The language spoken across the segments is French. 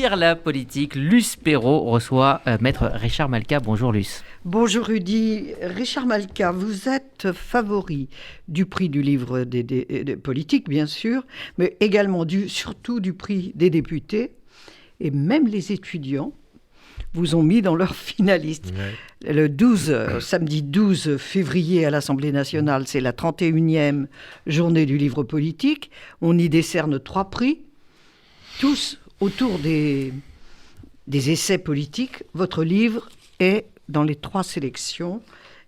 lire la politique. Luce Perrault reçoit Maître Richard Malka. Bonjour Luce. Bonjour Rudy. Richard Malka, vous êtes favori du prix du livre des politiques, bien sûr, mais également surtout du prix des députés. Et même les étudiants vous ont mis dans leurs finalistes. Ouais. Le samedi 12 février à l'Assemblée nationale, c'est la 31e journée du livre politique. On y décerne 3 prix, tous autour des essais politiques. Votre livre est dans les 3 sélections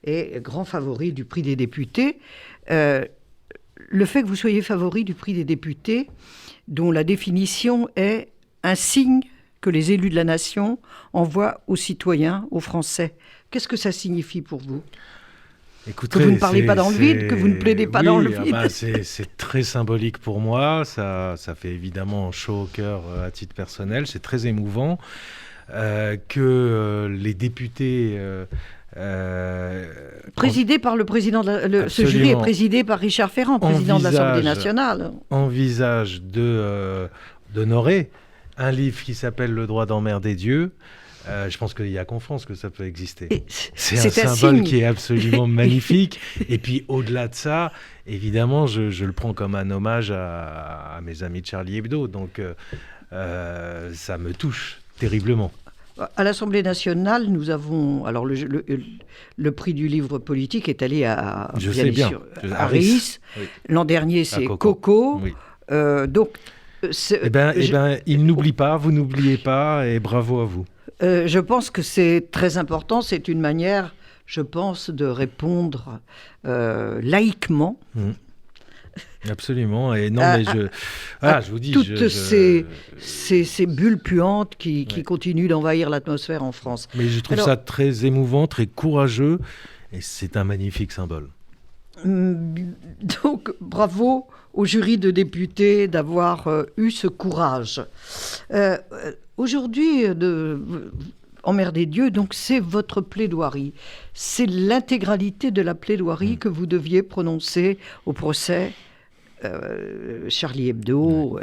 et grand favori du prix des députés. Le fait que vous soyez favori du prix des députés, dont la définition est un signe que les élus de la nation envoient aux citoyens, aux Français. Qu'est-ce que ça signifie pour vous ? Écoutez, que vous ne parlez pas dans le vide, que vous ne plaidez pas dans le vide. C'est très symbolique pour moi, ça fait évidemment chaud au cœur à titre personnel, c'est très émouvant que les députés... présidé par le président ce jury est présidé par Richard Ferrand, président de l'Assemblée nationale. Envisage d'honorer un livre qui s'appelle Le droit d'emmerder Dieu. Je pense qu'il y a qu'en France que ça peut exister. C'est un symbole qui est absolument magnifique. Et puis au-delà de ça, évidemment, je le prends comme un hommage à mes amis de Charlie Hebdo. Donc ça me touche terriblement. À l'Assemblée nationale, nous avons... Alors, le prix du livre politique est allé à Reiss. Oui. L'an dernier, c'est Coco. Oui. Donc... il n'oublie pas, vous n'oubliez pas, et bravo à vous. Je pense que c'est très important. C'est une manière, je pense, de répondre laïquement. Absolument. Et non, mais je vous dis... Toutes ces bulles puantes qui continuent d'envahir l'atmosphère en France. Mais je trouve ça très émouvant, très courageux, et c'est un magnifique symbole. Donc, bravo au jury de députés d'avoir eu ce courage. Aujourd'hui, emmerder Dieu, donc c'est votre plaidoirie. C'est l'intégralité de la plaidoirie que vous deviez prononcer au procès Charlie Hebdo.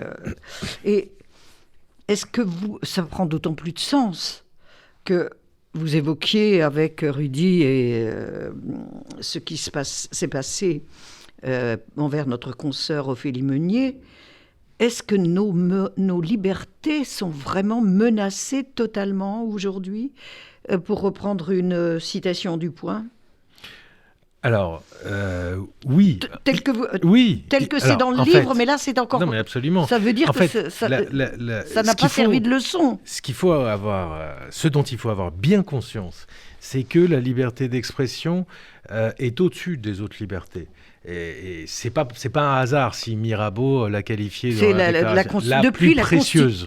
Et est-ce que ça prend d'autant plus de sens que vous évoquiez avec Rudy et ce qui s'est passé envers notre consoeur Ophélie Meunier. Est-ce que nos libertés sont vraiment menacées totalement aujourd'hui, pour reprendre une citation du Point ? Alors, oui. Tel que c'est dans le livre, mais là c'est encore... Non, mais absolument. Ça veut dire que ça n'a pas servi de leçon. Ce dont il faut avoir bien conscience, c'est que la liberté d'expression est au-dessus des autres libertés. Et c'est pas un hasard si Mirabeau l'a qualifiée la plus précieuse.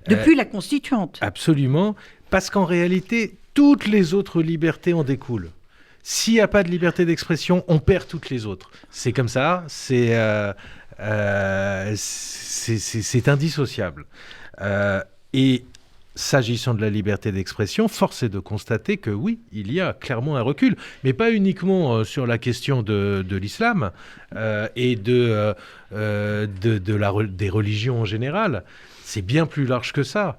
Depuis la Constituante. Absolument, parce qu'en réalité, toutes les autres libertés en découlent. S'il n'y a pas de liberté d'expression, on perd toutes les autres. C'est comme ça, c'est indissociable. Et s'agissant de la liberté d'expression, force est de constater que oui, il y a clairement un recul, mais pas uniquement sur la question de l'islam et des religions en général. C'est bien plus large que ça.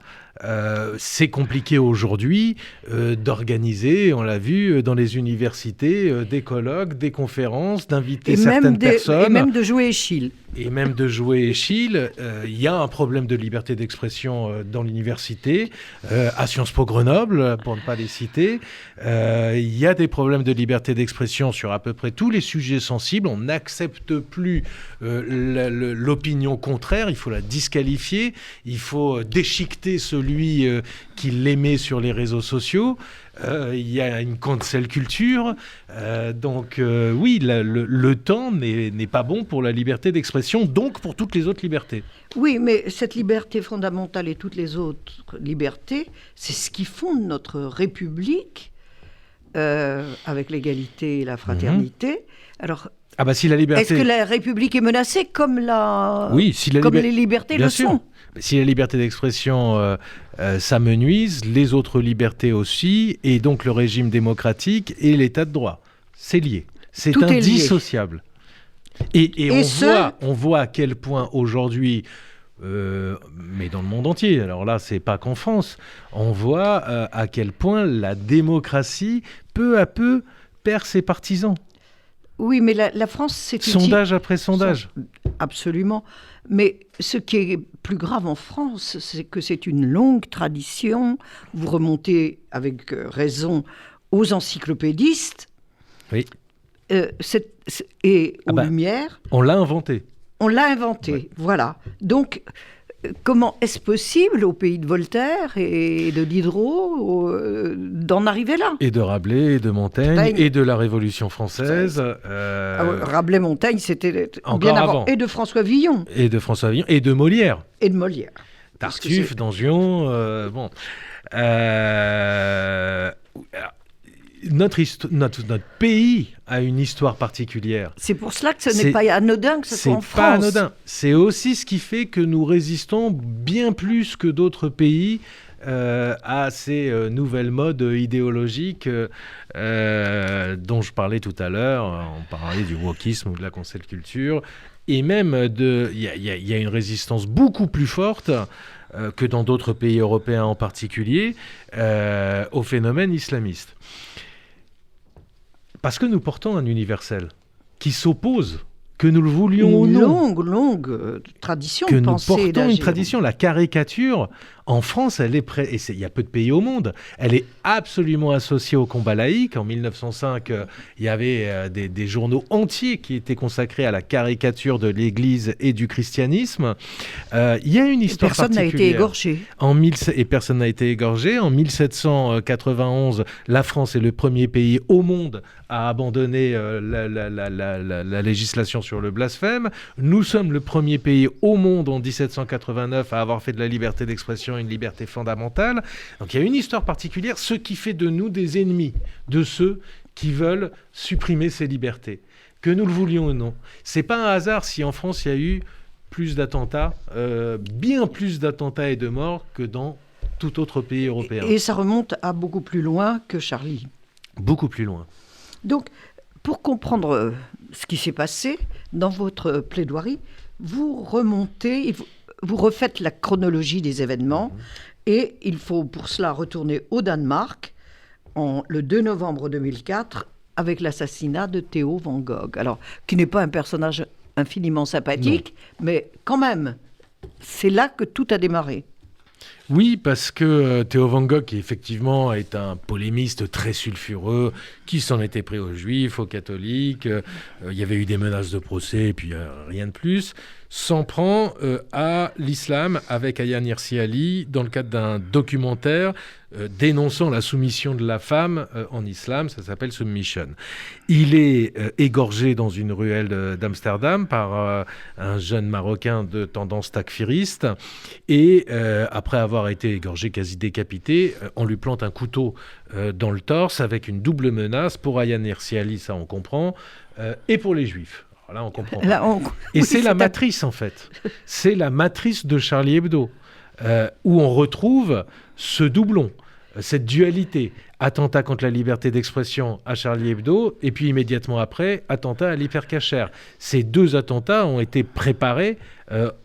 C'est compliqué aujourd'hui d'organiser, on l'a vu, dans les universités, des colloques, des conférences, d'inviter certaines personnes. Et même de jouer Échille. Il y a un problème de liberté d'expression dans l'université, à Sciences Po Grenoble, pour ne pas les citer. Il y a des problèmes de liberté d'expression sur à peu près tous les sujets sensibles. On n'accepte plus l'opinion contraire, il faut la disqualifier, il faut déchiqueter celui qui l'émet sur les réseaux sociaux. Il y a une cancel culture. Oui, le temps n'est pas bon pour la liberté d'expression, donc pour toutes les autres libertés. Oui, mais cette liberté fondamentale et toutes les autres libertés, c'est ce qui fonde notre République, avec l'égalité et la fraternité. Alors, si la liberté... est-ce que la République est menacée comme les libertés le sont ? Si la liberté d'expression s'amenuise, les autres libertés aussi, et donc le régime démocratique et l'état de droit. C'est lié. C'est indissociable. Et on voit à quel point aujourd'hui mais dans le monde entier. Alors là, c'est pas qu'en France. On voit à quel point la démocratie, peu à peu, perd ses partisans. Oui, mais la France, c'est une... Sondage après sondage. Absolument. Mais ce qui est plus grave en France, c'est que c'est une longue tradition. Vous remontez avec raison aux encyclopédistes Oui. Et aux Lumières. On l'a inventé. On l'a inventé, ouais. Voilà. Donc, comment est-ce possible au pays de Voltaire et de Diderot d'en arriver là ? Et de Rabelais, et de Montaigne, et de la Révolution française. Rabelais, Montaigne, c'était encore bien avant. Et de François Villon. Et de François Villon, et de Molière. Et de Molière. Tartuffe, Dangion, bon. Notre pays a une histoire particulière. C'est pour cela que ce n'est pas anodin que ce soit en France. C'est pas anodin. C'est aussi ce qui fait que nous résistons bien plus que d'autres pays à ces nouvelles modes idéologiques dont je parlais tout à l'heure. On parlait du wokisme ou de la cancel culture. Et même, il y a une résistance beaucoup plus forte que dans d'autres pays européens en particulier au phénomène islamiste. Parce que nous portons un universel qui s'oppose, que nous le voulions ou non. Une longue tradition que de nous pensée portons d'agir. Une tradition. La caricature, en France, elle est et il y a peu de pays au monde, elle est absolument associée au combat laïque. En 1905, il y avait des journaux entiers qui étaient consacrés à la caricature de l'Église et du christianisme. Il y a une histoire particulière. Personne n'a été égorgé. Et personne n'a été égorgé. En 1791, la France est le premier pays au monde à abandonner la législation sur le blasphème. Nous sommes le premier pays au monde en 1789 à avoir fait de la liberté d'expression une liberté fondamentale. Donc il y a une histoire particulière, ce qui fait de nous des ennemis de ceux qui veulent supprimer ces libertés. Que nous le voulions ou non. C'est pas un hasard si en France il y a eu plus d'attentats, bien plus d'attentats et de morts que dans tout autre pays européen. Et ça remonte à beaucoup plus loin que Charlie. Beaucoup plus loin. Donc, pour comprendre ce qui s'est passé, dans votre plaidoirie, vous remontez, vous refaites la chronologie des événements, et il faut pour cela retourner au Danemark, le 2 novembre 2004, avec l'assassinat de Theo van Gogh. Alors, qui n'est pas un personnage infiniment sympathique, mais quand même, c'est là que tout a démarré. Oui, parce que Theo van Gogh, qui effectivement est un polémiste très sulfureux, qui s'en était pris aux juifs, aux catholiques, il y avait eu des menaces de procès, et puis rien de plus, s'en prend à l'islam avec Ayaan Hirsi Ali dans le cadre d'un documentaire dénonçant la soumission de la femme en islam, ça s'appelle Submission. Il est égorgé dans une ruelle d'Amsterdam par un jeune Marocain de tendance takfiriste, et après avoir été égorgé, quasi décapité, on lui plante un couteau dans le torse avec une double menace pour Ayaan Hirsi Ali, ça on comprend, et pour les juifs. Alors là, on comprend. Et c'est la matrice, en fait. C'est la matrice de Charlie Hebdo, où on retrouve ce doublon, cette dualité. Attentat contre la liberté d'expression à Charlie Hebdo, et puis immédiatement après, attentat à l'hypercacher. Ces deux attentats ont été préparés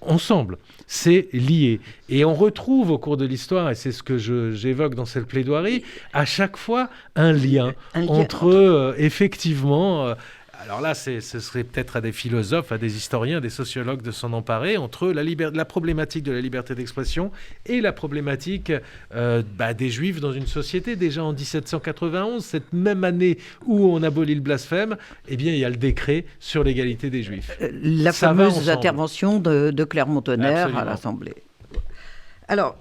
ensemble. C'est lié. Et on retrouve au cours de l'histoire, et c'est ce que j'évoque dans cette plaidoirie, à chaque fois un lien entre effectivement... alors là, ce serait peut-être à des philosophes, à des historiens, des sociologues de s'en emparer, entre la problématique de la liberté d'expression et la problématique des juifs dans une société. Déjà en 1791, cette même année où on abolit le blasphème, eh bien, il y a le décret sur l'égalité des juifs. La fameuse intervention de Clermont-Tonnerre à l'Assemblée. Alors...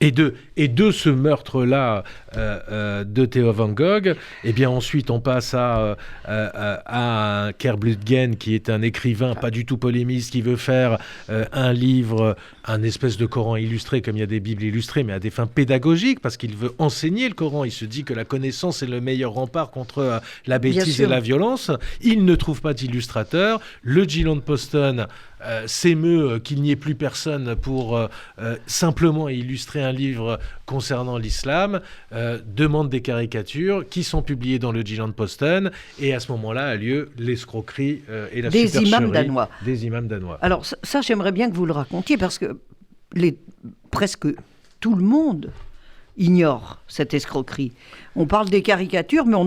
Et de ce meurtre-là de Theo van Gogh, eh bien ensuite on passe à Kerbludgen, qui est un écrivain pas du tout polémiste, qui veut faire un livre, un espèce de Coran illustré, comme il y a des Bibles illustrées, mais à des fins pédagogiques, parce qu'il veut enseigner le Coran. Il se dit que la connaissance est le meilleur rempart contre la bêtise et la violence. Il ne trouve pas d'illustrateur. Le Jyllands-Posten s'émeut qu'il n'y ait plus personne pour simplement illustrer un livre concernant l'islam, demande des caricatures qui sont publiées dans le Jyllands-Posten, et à ce moment-là a lieu l'escroquerie et la supercherie des imams danois. Des imams danois. Alors ça, j'aimerais bien que vous le racontiez, parce que presque tout le monde ignore cette escroquerie. On parle des caricatures, mais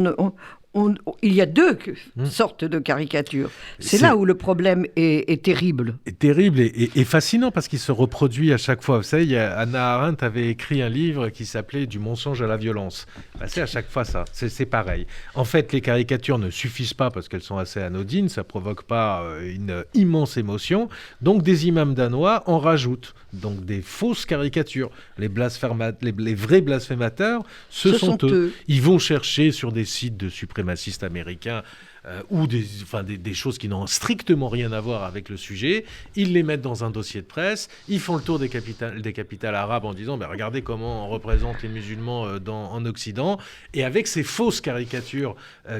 il y a deux sortes de caricatures. C'est là où le problème est terrible. Terrible et fascinant parce qu'il se reproduit à chaque fois. Vous savez, Hannah Arendt avait écrit un livre qui s'appelait « Du mensonge à la violence ». C'est à chaque fois ça, c'est pareil. En fait, les caricatures ne suffisent pas parce qu'elles sont assez anodines, ça ne provoque pas une immense émotion. Donc des imams danois en rajoutent. Donc des fausses caricatures. Les vrais blasphémateurs, ce sont eux. Ils vont chercher sur des sites de suprémacistes américains ou des choses qui n'ont strictement rien à voir avec le sujet. Ils les mettent dans un dossier de presse. Ils font le tour des capitales arabes en disant regardez comment on représente les musulmans en Occident. Et avec ces fausses caricatures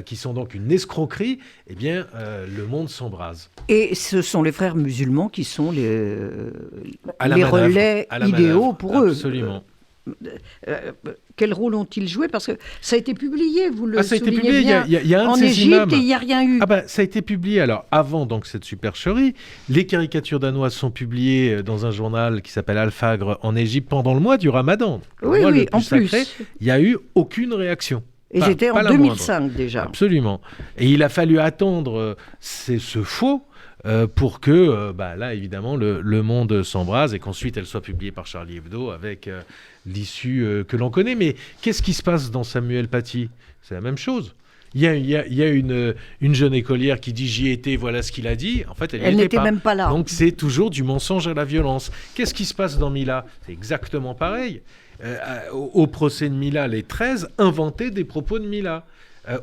qui sont donc une escroquerie, eh bien, le monde s'embrase. Et ce sont les frères musulmans qui sont les relais idéaux pour eux. Absolument. Quel rôle ont-ils joué? Parce que ça a été publié, vous le ça a été soulignez publié, bien, il y a un en de ces Égypte, imams. et il n'y a rien eu. Ça a été publié, alors avant donc, cette supercherie. Les caricatures danoises sont publiées dans un journal qui s'appelle Al-Fajr en Égypte pendant le mois du Ramadan. Oui, en plus. Il n'y a eu aucune réaction. Et c'était en 2005 déjà. Absolument. Et il a fallu attendre ce faux pour que, là, évidemment, le monde s'embrase et qu'ensuite elle soit publiée par Charlie Hebdo avec l'issue que l'on connaît. Mais qu'est-ce qui se passe dans Samuel Paty? C'est la même chose. Il y a une jeune écolière qui dit « j'y étais, voilà ce qu'il a dit ». En fait, elle n'était même pas là. Donc c'est toujours du mensonge à la violence. Qu'est-ce qui se passe dans Mila? C'est exactement pareil. Au procès de Mila, les 13 inventaient des propos de Mila.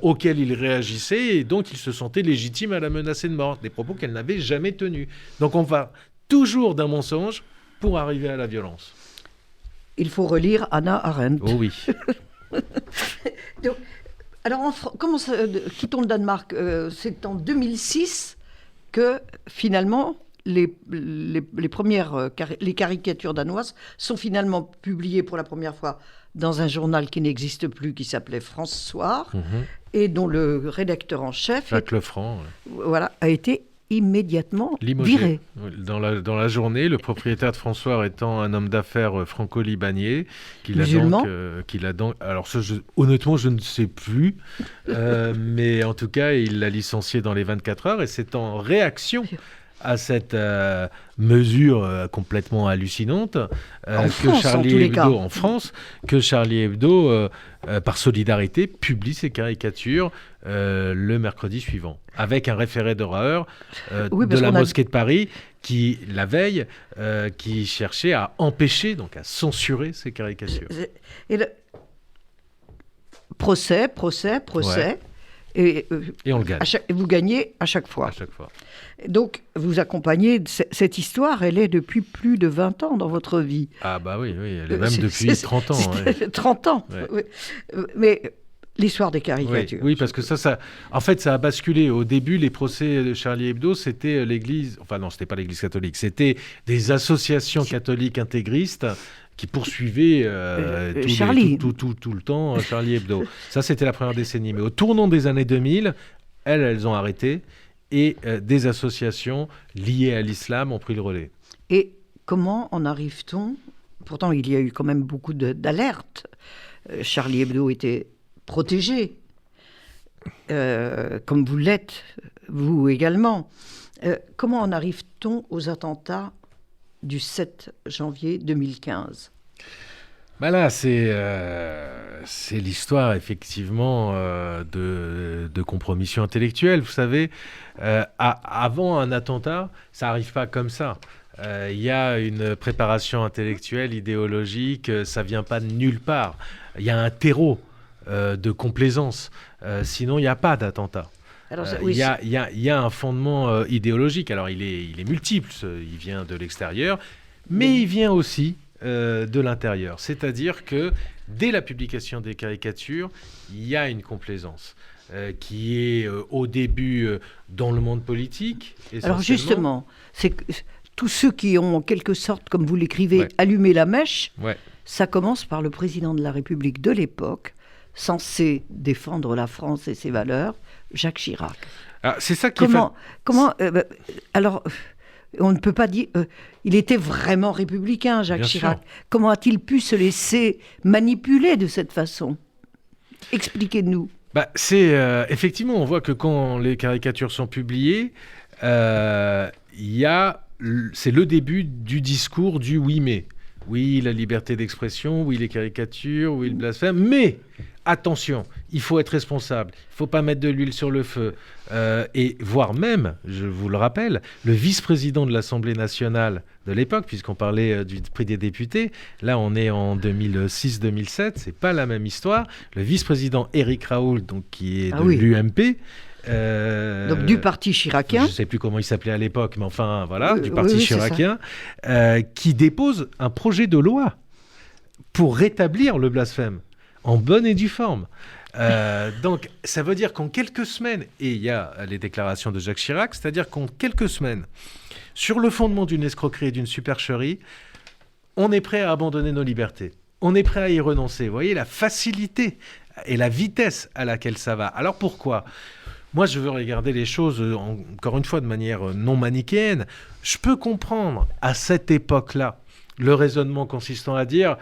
Auxquels il réagissait et donc il se sentait légitime à la menacer de mort, des propos qu'elle n'avait jamais tenus. Donc on va toujours d'un mensonge pour arriver à la violence. Il faut relire Hannah Arendt. Oh oui. Donc, alors, quittons le Danemark, c'est en 2006 que finalement les premières les caricatures danoises sont finalement publiées pour la première fois dans un journal qui n'existe plus, qui s'appelait France Soir, et dont le rédacteur en chef, Jacques Lefranc, a été immédiatement viré. Dans la journée, le propriétaire de France Soir étant un homme d'affaires franco-libanais, musulman. Alors honnêtement, je ne sais plus, mais en tout cas, il l'a licencié dans les 24 heures, et c'est en réaction à cette mesure complètement hallucinante que Charlie Hebdo, par solidarité, publie ses caricatures le mercredi suivant, avec un référé d'horreur de la mosquée de Paris qui, la veille, qui cherchait à empêcher, donc à censurer ces caricatures. Et procès. Ouais. Et on le gagne. Vous gagnez à chaque fois. À chaque fois. Donc, vous accompagnez cette histoire, elle est depuis plus de 20 ans dans votre vie. Ah bah oui, elle est même depuis 30 ans. 30 ans, ouais. Mais l'histoire des caricatures. Oui, parce que ça a basculé. Au début, les procès de Charlie Hebdo, c'était l'Église... Enfin non, c'était pas l'Église catholique, c'était des associations catholiques intégristes qui poursuivait tout le temps Charlie Hebdo. Ça, c'était la première décennie. Mais au tournant des années 2000, elles ont arrêté et des associations liées à l'islam ont pris le relais. Et comment en arrive-t-on? Pourtant, il y a eu quand même beaucoup d'alertes. Charlie Hebdo était protégé, comme vous l'êtes, vous également. Comment en arrive-t-on aux attentats du 7 janvier 2015? Là, c'est l'histoire, effectivement, de compromission intellectuelle. Vous savez, avant un attentat, ça n'arrive pas comme ça. Il y a une préparation intellectuelle, idéologique, ça ne vient pas de nulle part. Il y a un terreau de complaisance. Sinon, il n'y a pas d'attentat. Il y a un fondement idéologique. Alors, il est multiple. Il vient de l'extérieur, mais il vient aussi de l'intérieur. C'est-à-dire que dès la publication des caricatures, il y a une complaisance qui est au début dans le monde politique. Alors justement, c'est tous ceux qui ont en quelque sorte, comme vous l'écrivez, allumé la mèche, ça commence par le président de la République de l'époque, censé défendre la France et ses valeurs, Jacques Chirac. C'est ça qui alors, On ne peut pas dire... il était vraiment républicain, Jacques Bien Chirac. sûr. Comment a-t-il pu se laisser manipuler de cette façon? Expliquez-nous. Effectivement, on voit que quand les caricatures sont publiées, c'est le début du discours du oui mais. Oui, la liberté d'expression, oui, les caricatures, oui, le blasphème, mais attention, il faut être responsable, il ne faut pas mettre de l'huile sur le feu. Et voire même, je vous le rappelle, le vice-président de l'Assemblée nationale de l'époque, puisqu'on parlait du prix des députés, là on est en 2006-2007, c'est pas la même histoire. Le vice-président Éric Raoult, donc, qui est de l'UMP, donc du parti chiracien. Je ne sais plus comment il s'appelait à l'époque, mais enfin voilà, du parti oui, chiracien, qui dépose un projet de loi pour rétablir le blasphème en bonne et due forme. Donc ça veut dire qu'en quelques semaines, et il y a les déclarations de Jacques Chirac, c'est-à-dire qu'en quelques semaines, sur le fondement d'une escroquerie et d'une supercherie, on est prêt à abandonner nos libertés. On est prêt à y renoncer. Vous voyez la facilité et la vitesse à laquelle ça va. Alors pourquoi ? Moi, je veux regarder les choses, encore une fois, de manière non manichéenne. Je peux comprendre, à cette époque-là, le raisonnement consistant à dire,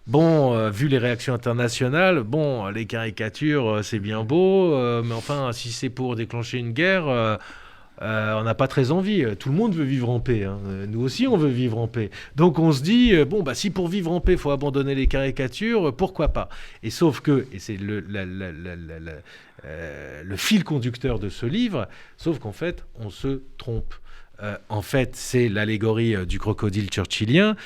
bon, vu les réactions internationales, bon, les caricatures, c'est bien beau, mais enfin, si c'est pour déclencher une guerre, on n'a pas très envie. Tout le monde veut vivre en paix. Hein. Nous aussi, on veut vivre en paix. Donc, on se dit, si pour vivre en paix, il faut abandonner les caricatures, pourquoi pas ? Et sauf que, et c'est le fil conducteur de ce livre, sauf qu'en fait, on se trompe. En fait, c'est l'allégorie du crocodile churchillien.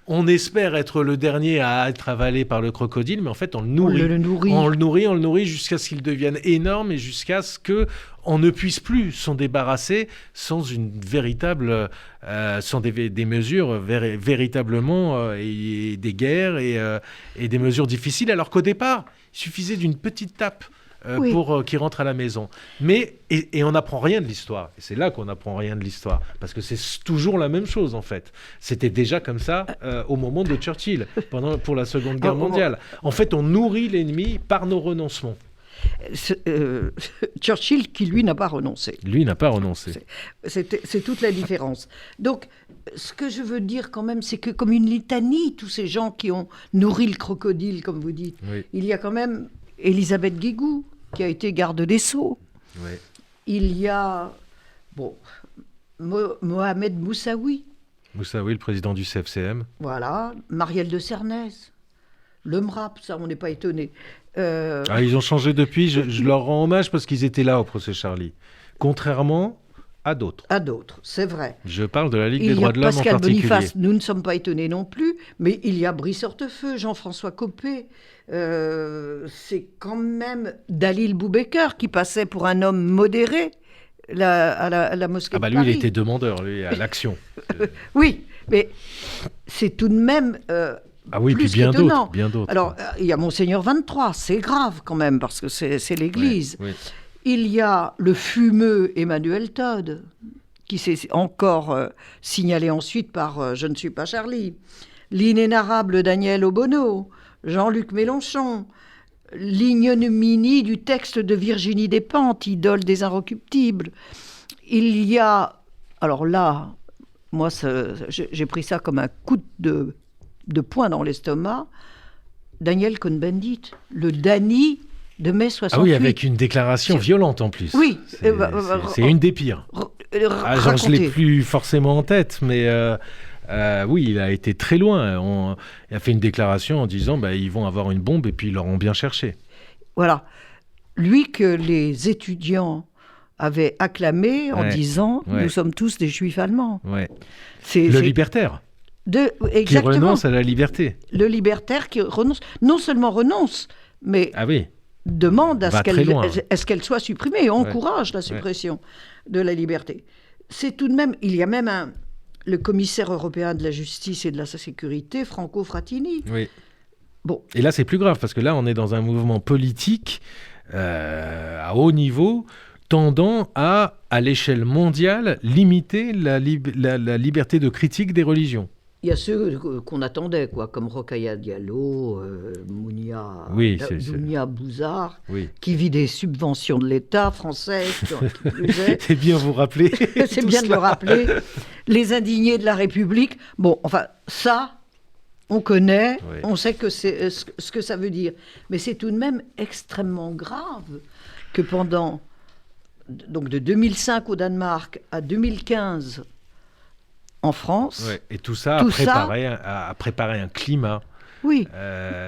On espère être le dernier à être avalé par le crocodile, mais en fait, on le nourrit. On le nourrit jusqu'à ce qu'il devienne énorme et jusqu'à ce qu'on ne puisse plus s'en débarrasser sans une véritable, sans des mesures véritablement, et des guerres et des mesures difficiles, alors qu'au départ, il suffisait d'une petite tape. Pour qu'il rentre à la maison. Et on n'apprend rien de l'histoire. Et c'est là qu'on n'apprend rien de l'histoire. Parce que c'est toujours la même chose, en fait. C'était déjà comme ça au moment de Churchill, pour la Seconde Guerre mondiale. En fait, on nourrit l'ennemi par nos renoncements. Churchill, qui, lui, n'a pas renoncé. Lui n'a pas renoncé. C'est toute la différence. Donc, ce que je veux dire quand même, c'est que comme une litanie, tous ces gens qui ont nourri le crocodile, comme vous dites, il y a quand même Élisabeth Guégou, qui a été garde des Sceaux. Ouais. Il y a Mohamed Moussaoui. Moussaoui, le président du CFCM. Voilà, Marielle de Cernès. Le MRAP, ça, on n'est pas étonné. Ils ont changé depuis, je leur rends hommage parce qu'ils étaient là au procès Charlie. Contrairement à d'autres. À d'autres, c'est vrai. Je parle de la Ligue des droits de l'homme en particulier. particulier. Boniface, nous ne sommes pas étonnés non plus, mais il y a Brice Hortefeux, Jean-François Copé. C'est quand même Dalil Boubaker qui passait pour un homme modéré à la mosquée de Paris. Lui, il était demandeur, lui, à l'action. Oui, mais c'est tout de même puis plus bien qu'étonnant. d'autres. Alors, il y a Monseigneur 23, c'est grave quand même, parce que c'est l'Église. Oui. Il y a le fumeux Emmanuel Todd, qui s'est encore signalé ensuite par Je ne suis pas Charlie. L'inénarrable Daniel Obono, Jean-Luc Mélenchon, l'ignominie du texte de Virginie Despentes, idole des inrecuptibles. Il y a... Alors là, moi, j'ai pris ça comme un coup de poing dans l'estomac. Daniel Cohn-Bendit, le Dany de mai 68. Ah oui, avec une déclaration violente en plus. Oui. C'est une des pires. Je ne l'ai plus forcément en tête, mais oui, il a été très loin. Il a fait une déclaration en disant ils vont avoir une bombe et puis ils l'auront bien cherché. Voilà. Lui que les étudiants avaient acclamé en disant « Nous sommes tous des juifs allemands ». Le libertaire. Qui renonce à la liberté. Le libertaire qui renonce, non seulement renonce, mais demande à ce qu'elle soit supprimée et encourage la suppression de la liberté. C'est tout de même, il y a même le commissaire européen de la justice et de la sécurité, Franco Frattini. Oui. Bon. Et là, c'est plus grave parce que là, on est dans un mouvement politique à haut niveau tendant à l'échelle mondiale, limiter la liberté de critique des religions. Il y a ceux qu'on attendait, quoi, comme Rokhaya Diallo, Mounia, Oui, Dounia Bouzard, Oui. qui vit des subventions de l'État français, qui plus est. C'est bien vous rappeler. C'est bien de le rappeler. Les indignés de la République. Bon, enfin, ça, on connaît, Oui. on sait que c'est ce que ça veut dire. Mais c'est tout de même extrêmement grave que pendant, donc de 2005 au Danemark à 2015 en France, Ouais. Et tout ça, Tout a préparé un climat. oui,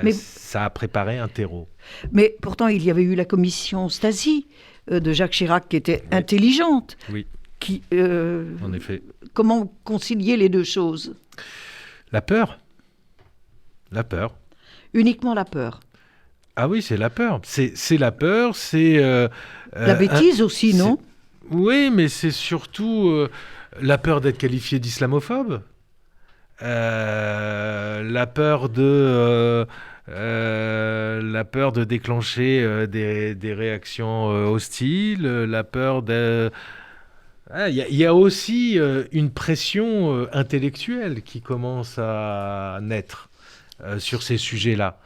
mais- Ça a préparé un terreau. mais pourtant il y avait eu la commission Stasi de Jacques Chirac qui était intelligente. Oui, Qui, en effet. comment concilier les deux choses? La peur. La peur. Uniquement la peur. Ah oui, c'est la peur. C'est la peur, c'est... La bêtise aussi, non? Oui, mais c'est surtout la peur d'être qualifié d'islamophobe. La peur de déclencher des réactions hostiles, la peur de... Il y a aussi une pression intellectuelle qui commence à naître sur ces sujets-là.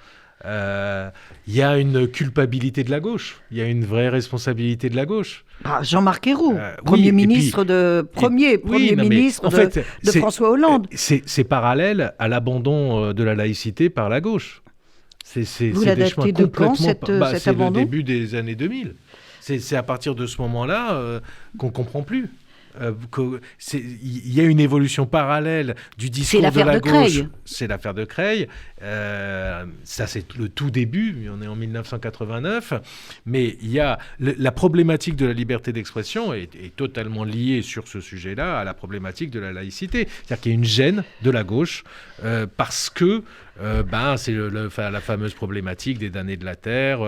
Il y a une culpabilité de la gauche, il y a une vraie responsabilité de la gauche. Ah, Jean-Marc Ayrault, Oui, premier et puis- ministre Oui, non, mais ministre en fait, de François Hollande. C'est parallèle à l'abandon de la laïcité par la gauche. Vous C'est la des datez chemins de quand, complètement... cet c'est le abandon? début des années 2000. C'est à partir de ce moment-là qu'on ne comprend plus. Il y a une évolution parallèle du discours de l'affaire la de gauche. Creil. C'est l'affaire de Creil. Ça, c'est le tout début. On est en 1989. Mais il y a la problématique de la liberté d'expression est totalement liée sur ce sujet-là à la problématique de la laïcité. C'est-à-dire qu'il y a une gêne de la gauche parce que c'est la fameuse problématique des damnés de la terre.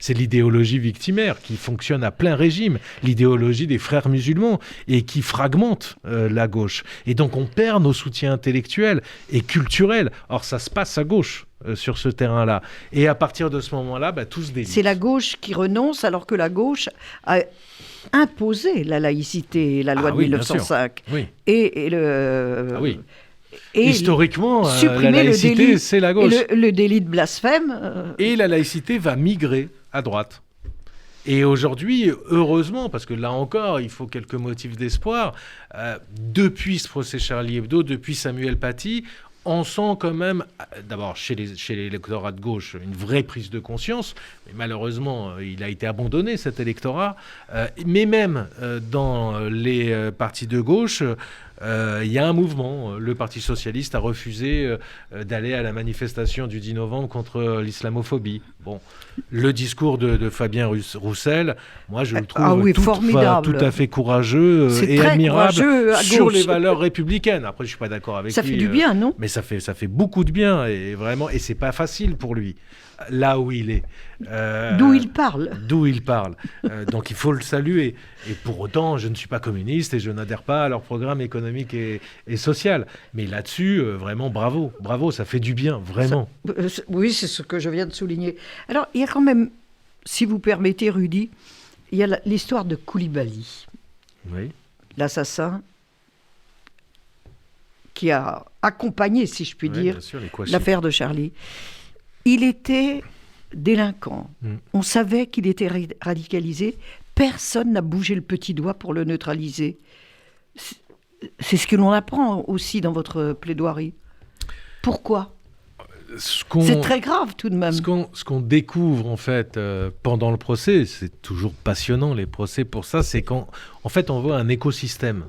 C'est l'idéologie victimaire qui fonctionne à plein régime. L'idéologie des frères musulmans et qui fragmente la gauche. Et donc on perd nos soutiens intellectuels et culturels. Or ça se passe à gauche sur ce terrain-là. Et à partir de ce moment-là, tout se délite. C'est la gauche qui renonce alors que la gauche a imposé la laïcité, la loi de oui, bien 1905. Oui. Et le... Ah oui. Et Historiquement, la supprimer laïcité, c'est la gauche. Et le délit de blasphème. Et la laïcité va migrer à droite. Et aujourd'hui, heureusement, parce que là encore, il faut quelques motifs d'espoir, depuis ce procès Charlie Hebdo, depuis Samuel Paty, on sent quand même, d'abord chez l'électorat de gauche, une vraie prise de conscience, mais malheureusement, il a été abandonné, cet électorat, mais même dans les partis de gauche, il y a un mouvement. Le Parti socialiste a refusé d'aller à la manifestation du 10 novembre contre l'islamophobie. Bon, le discours de Fabien Roussel, moi je le trouve formidable. tout à fait courageux C'est et très admirable courageux à sur gauche. les valeurs républicaines. Après, je suis pas d'accord avec lui. Ça fait du bien, non? Mais ça fait beaucoup de bien et vraiment, et c'est pas facile pour lui là où il est. D'où il parle. D'où il parle. Donc il faut le saluer. Et pour autant, je ne suis pas communiste et je n'adhère pas à leur programme économique et social. Mais là-dessus, vraiment, bravo. Bravo, ça fait du bien, vraiment. Oui, c'est ce que je viens de souligner. Alors, il y a quand même, si vous permettez, Rudy, il y a l'histoire de Koulibaly, Oui. l'assassin qui a accompagné, si je puis Oui, dire, bien sûr, les Kouachi. l'affaire de Charlie. Il était délinquant. On savait qu'il était radicalisé. Personne n'a bougé le petit doigt pour le neutraliser. C'est ce que l'on apprend aussi dans votre plaidoirie. Pourquoi ? C'est très grave tout de même. Ce qu'on découvre en fait pendant le procès, c'est toujours passionnant les procès pour ça, c'est qu'en fait on voit un écosystème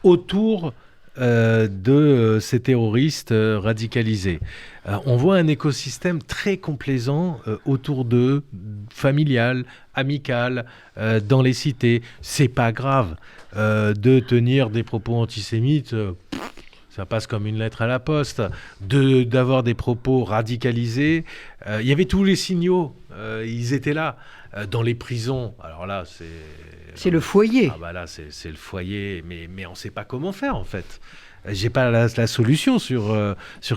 autour de ces terroristes radicalisés. On voit un écosystème très complaisant autour d'eux, familial, amical, dans les cités. C'est pas grave de tenir des propos antisémites. Ça passe comme une lettre à la poste. D'avoir des propos radicalisés. Il y avait tous les signaux. Ils étaient là. Dans les prisons. Alors là, c'est le foyer. Ah bah là, c'est le foyer. Mais on ne sait pas comment faire, en fait. J'ai pas la solution sur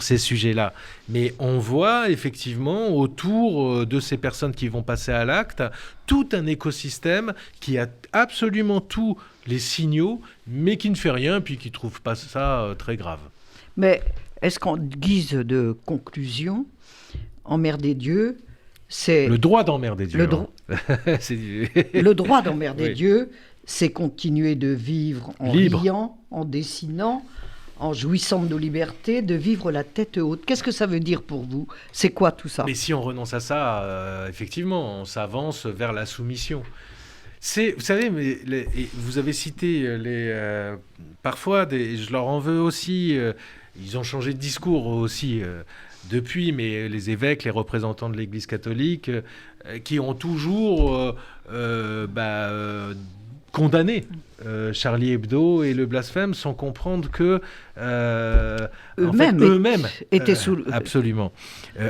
ces sujets-là. Mais on voit effectivement autour de ces personnes qui vont passer à l'acte tout un écosystème qui a absolument tous les signaux, mais qui ne fait rien, puis qui ne trouve pas ça très grave. Mais Est-ce qu'en guise de conclusion, emmerder Dieu, c'est... Le droit d'emmerder Dieu. Le droit d'emmerder Oui. Dieu, c'est continuer de vivre en Libre. riant, en dessinant, en jouissant de nos libertés, de vivre la tête haute. Qu'est-ce que ça veut dire pour vous? C'est quoi tout ça? Mais si on renonce à ça, effectivement, on s'avance vers la soumission. Vous savez, vous avez cité parfois, je leur en veux aussi, ils ont changé de discours aussi depuis, mais les évêques, les représentants de l'Église catholique, qui ont toujours condamné Charlie Hebdo et le blasphème sans comprendre que eux-mêmes étaient sous... absolument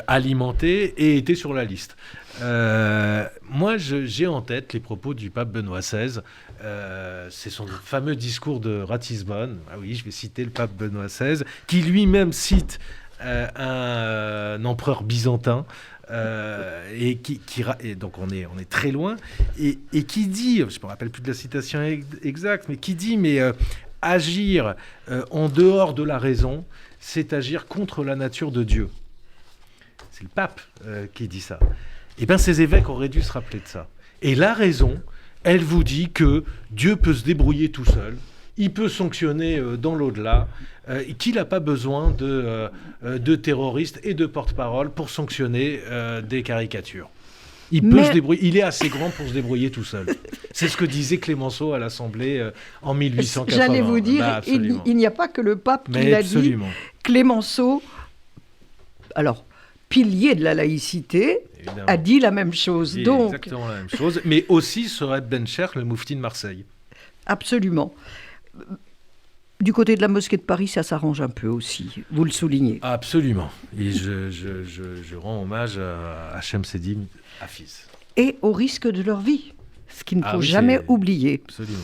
alimentés et étaient sur la liste. Moi, j'ai en tête les propos du pape Benoît XVI. C'est son fameux discours de Ratisbonne. Ah oui, je vais citer le pape Benoît XVI, qui lui-même cite un empereur byzantin. Et donc on est très loin, et qui dit, je ne me rappelle plus de la citation exacte, mais qui dit, agir en dehors de la raison, c'est agir contre la nature de Dieu. C'est le pape qui dit ça. Eh bien, ces évêques auraient dû se rappeler de ça. Et la raison, elle vous dit que Dieu peut se débrouiller tout seul, il peut sanctionner dans l'au-delà, qu'il n'a pas besoin de terroristes et de porte-parole pour sanctionner des caricatures. Peut se débrouiller, il est assez grand pour se débrouiller tout seul. C'est ce que disait Clémenceau à l'Assemblée en 1880. J'allais vous dire, il n'y a pas que le pape qui l'a dit. Clémenceau, alors, pilier de la laïcité, évidemment, a dit la même chose. Donc, exactement la même chose, mais aussi Sohrab Bencher, le moufti de Marseille. Absolument. Du côté de la mosquée de Paris, ça s'arrange un peu aussi, vous le soulignez. Absolument. Et je rends hommage à Shemseddin Hafiz. Et au risque de leur vie, ce qu'il ne faut jamais oublier. Absolument.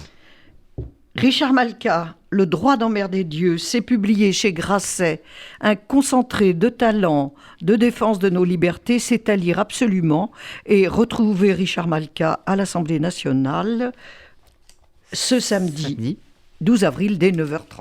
Richard Malka, Le droit d'emmerder Dieu, c'est publié chez Grasset, un concentré de talent, de défense de nos libertés, c'est à lire absolument. Et retrouvez Richard Malka à l'Assemblée nationale ce samedi 12 avril dès 9h30.